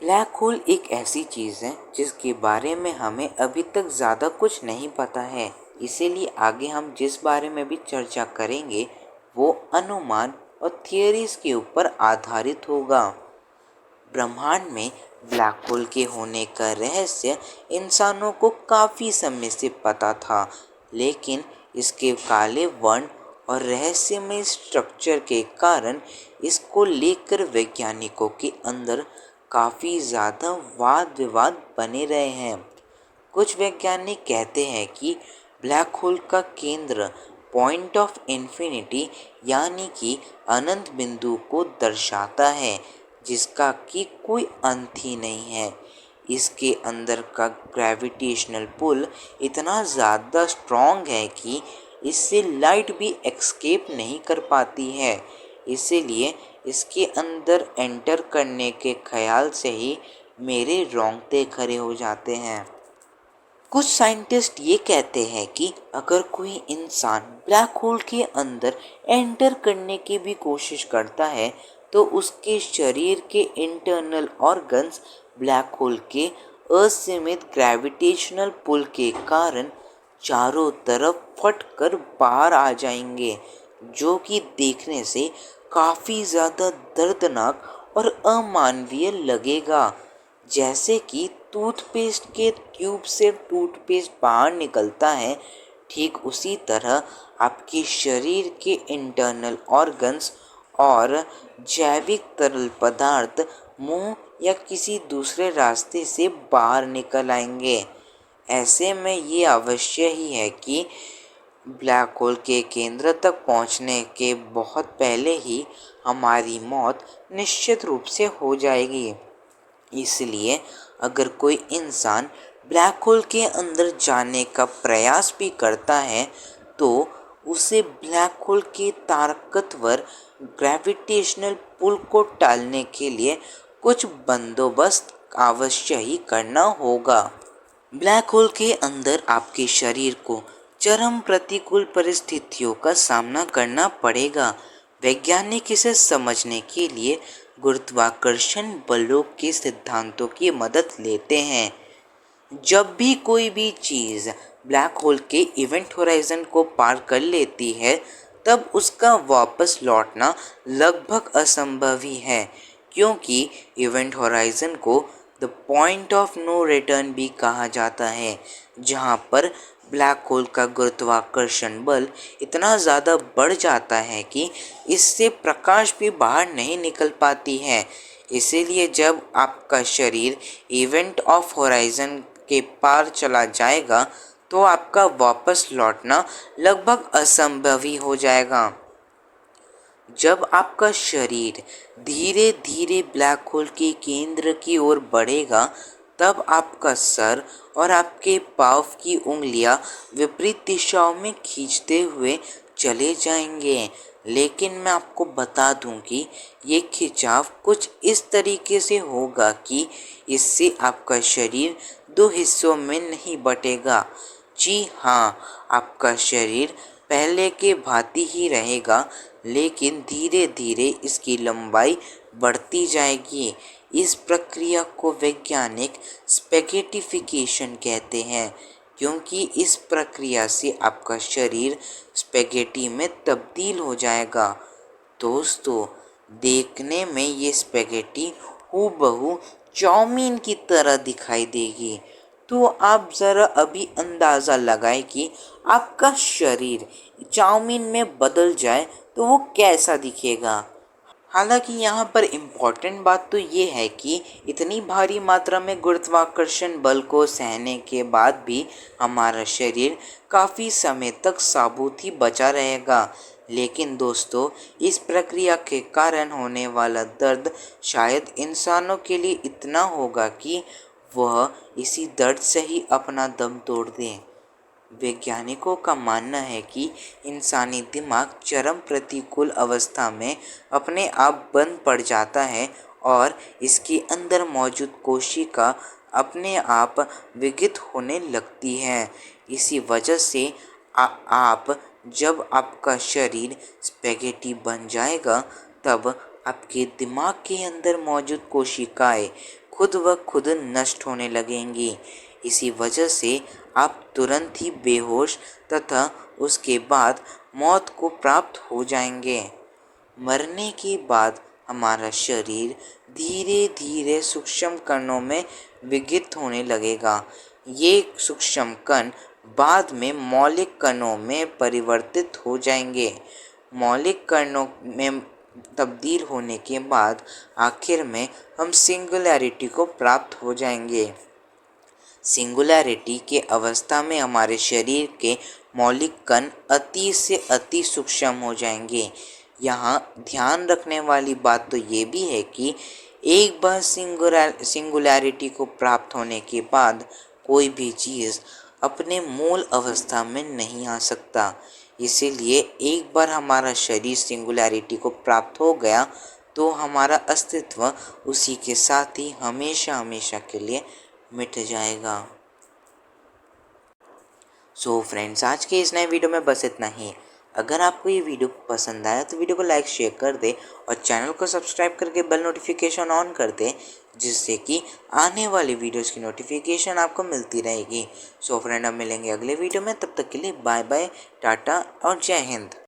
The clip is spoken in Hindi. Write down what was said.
ब्लैक होल एक ऐसी चीज़ है जिसके बारे में हमें अभी तक ज़्यादा कुछ नहीं पता है। इसीलिए आगे हम जिस बारे में भी चर्चा करेंगे वो अनुमान और थियरीज के ऊपर आधारित होगा। ब्रह्मांड में ब्लैक होल के होने का रहस्य इंसानों को काफ़ी समय से पता था, लेकिन इसके काले वर्ण और रहस्यमय स्ट्रक्चर के कारण इसको लेकर वैज्ञानिकों के अंदर काफ़ी ज़्यादा वाद विवाद बने रहे हैं। कुछ वैज्ञानिक कहते हैं कि ब्लैक होल का केंद्र पॉइंट ऑफ इन्फिनिटी यानी कि अनंत बिंदु को दर्शाता है, जिसका कि कोई अंत ही नहीं है। इसके अंदर का ग्रेविटेशनल पुल इतना ज़्यादा स्ट्रॉन्ग है कि इससे लाइट भी एस्केप नहीं कर पाती है। इसीलिए इसके अंदर एंटर करने के ख्याल से ही मेरे रोंगटे खड़े हो जाते हैं। कुछ साइंटिस्ट ये कहते हैं कि अगर कोई इंसान ब्लैक होल के अंदर एंटर करने की भी कोशिश करता है तो उसके शरीर के इंटरनल ऑर्गन्स ब्लैक होल के असीमित ग्रेविटेशनल पुल के कारण चारों तरफ फट कर बाहर आ जाएंगे, जो कि देखने से काफ़ी ज़्यादा दर्दनाक और अमानवीय लगेगा। जैसे कि टूथपेस्ट के ट्यूब से टूथपेस्ट बाहर निकलता है, ठीक उसी तरह आपके शरीर के इंटरनल ऑर्गन्स और जैविक तरल पदार्थ मुंह या किसी दूसरे रास्ते से बाहर निकल आएंगे। ऐसे में ये अवश्य ही है कि ब्लैक होल के केंद्र तक पहुंचने के बहुत पहले ही हमारी मौत निश्चित रूप से हो जाएगी। इसलिए अगर कोई इंसान ब्लैक होल के अंदर जाने का प्रयास भी करता है तो उसे ब्लैक होल के ताकतवर ग्रेविटेशनल पुल को टालने के लिए कुछ बंदोबस्त अवश्य ही करना होगा। ब्लैक होल के अंदर आपके शरीर को चरम प्रतिकूल परिस्थितियों का सामना करना पड़ेगा। वैज्ञानिक इसे समझने के लिए गुरुत्वाकर्षण बलों के सिद्धांतों की मदद लेते हैं। जब भी कोई भी चीज़ ब्लैक होल के इवेंट होराइजन को पार कर लेती है तब उसका वापस लौटना लगभग असंभव ही है, क्योंकि इवेंट होराइजन को the point of no return भी कहा जाता है, जहां पर ब्लैक होल का गुरुत्वाकर्षण बल इतना ज़्यादा बढ़ जाता है कि इससे प्रकाश भी बाहर नहीं निकल पाती है। इसीलिए जब आपका शरीर इवेंट ऑफ होराइजन के पार चला जाएगा तो आपका वापस लौटना लगभग असंभव ही हो जाएगा। जब आपका शरीर धीरे धीरे ब्लैक होल के केंद्र की ओर बढ़ेगा तब आपका सर और आपके पाँव की उंगलियां विपरीत दिशाओं में खींचते हुए चले जाएंगे। लेकिन मैं आपको बता दूं कि ये खिंचाव कुछ इस तरीके से होगा कि इससे आपका शरीर दो हिस्सों में नहीं बटेगा। जी हाँ, आपका शरीर पहले के भांति ही रहेगा, लेकिन धीरे धीरे इसकी लंबाई बढ़ती जाएगी। इस प्रक्रिया को वैज्ञानिक स्पैगेटिफिकेशन कहते हैं, क्योंकि इस प्रक्रिया से आपका शरीर स्पैगेटी में तब्दील हो जाएगा। दोस्तों, देखने में ये स्पैगेटी हूबहू चाउमीन की तरह दिखाई देगी। तो आप ज़रा अभी अंदाज़ा लगाएं कि आपका शरीर चाउमीन में बदल जाए तो वो कैसा दिखेगा। हालांकि यहाँ पर इम्पॉर्टेंट बात तो ये है कि इतनी भारी मात्रा में गुरुत्वाकर्षण बल को सहने के बाद भी हमारा शरीर काफ़ी समय तक साबुत ही बचा रहेगा। लेकिन दोस्तों, इस प्रक्रिया के कारण होने वाला दर्द शायद इंसानों के लिए इतना होगा कि वह इसी दर्द से ही अपना दम तोड़ दें। वैज्ञानिकों का मानना है कि इंसानी दिमाग चरम प्रतिकूल अवस्था में अपने आप बंद पड़ जाता है और इसके अंदर मौजूद कोशिका अपने आप विघटित होने लगती है। इसी वजह से आप जब आपका शरीर स्पैगेटी बन जाएगा तब आपके दिमाग के अंदर मौजूद कोशिकाएं खुद व खुद नष्ट होने लगेंगी। इसी वजह से आप तुरंत ही बेहोश तथा उसके बाद मौत को प्राप्त हो जाएंगे। मरने के बाद हमारा शरीर धीरे धीरे सूक्ष्म कणों में विघटित होने लगेगा। ये सूक्ष्म कण बाद में मौलिक कणों में परिवर्तित हो जाएंगे। मौलिक कणों में तब्दील होने के बाद आखिर में हम सिंगुलैरिटी को प्राप्त हो जाएंगे। सिंगुलैरिटी के अवस्था में हमारे शरीर के मौलिक कण अति से अति सूक्ष्म हो जाएंगे। यहाँ ध्यान रखने वाली बात तो ये भी है कि एक बार सिंगुलैरिटी को प्राप्त होने के बाद कोई भी चीज़ अपने मूल अवस्था में नहीं आ सकता। इसीलिए एक बार हमारा शरीर सिंगुलैरिटी को प्राप्त हो गया तो हमारा अस्तित्व उसी के साथ ही हमेशा हमेशा के लिए मिट जाएगा। सो फ्रेंड्स, आज के इस नए वीडियो में बस इतना ही। अगर आपको ये वीडियो पसंद आया तो वीडियो को लाइक शेयर कर दे और चैनल को सब्सक्राइब करके बेल नोटिफिकेशन ऑन कर दे, जिससे कि आने वाली वीडियोस की नोटिफिकेशन आपको मिलती रहेगी। सो फ्रेंड, अब मिलेंगे अगले वीडियो में। तब तक के लिए बाय बाय, टाटा और जय हिंद।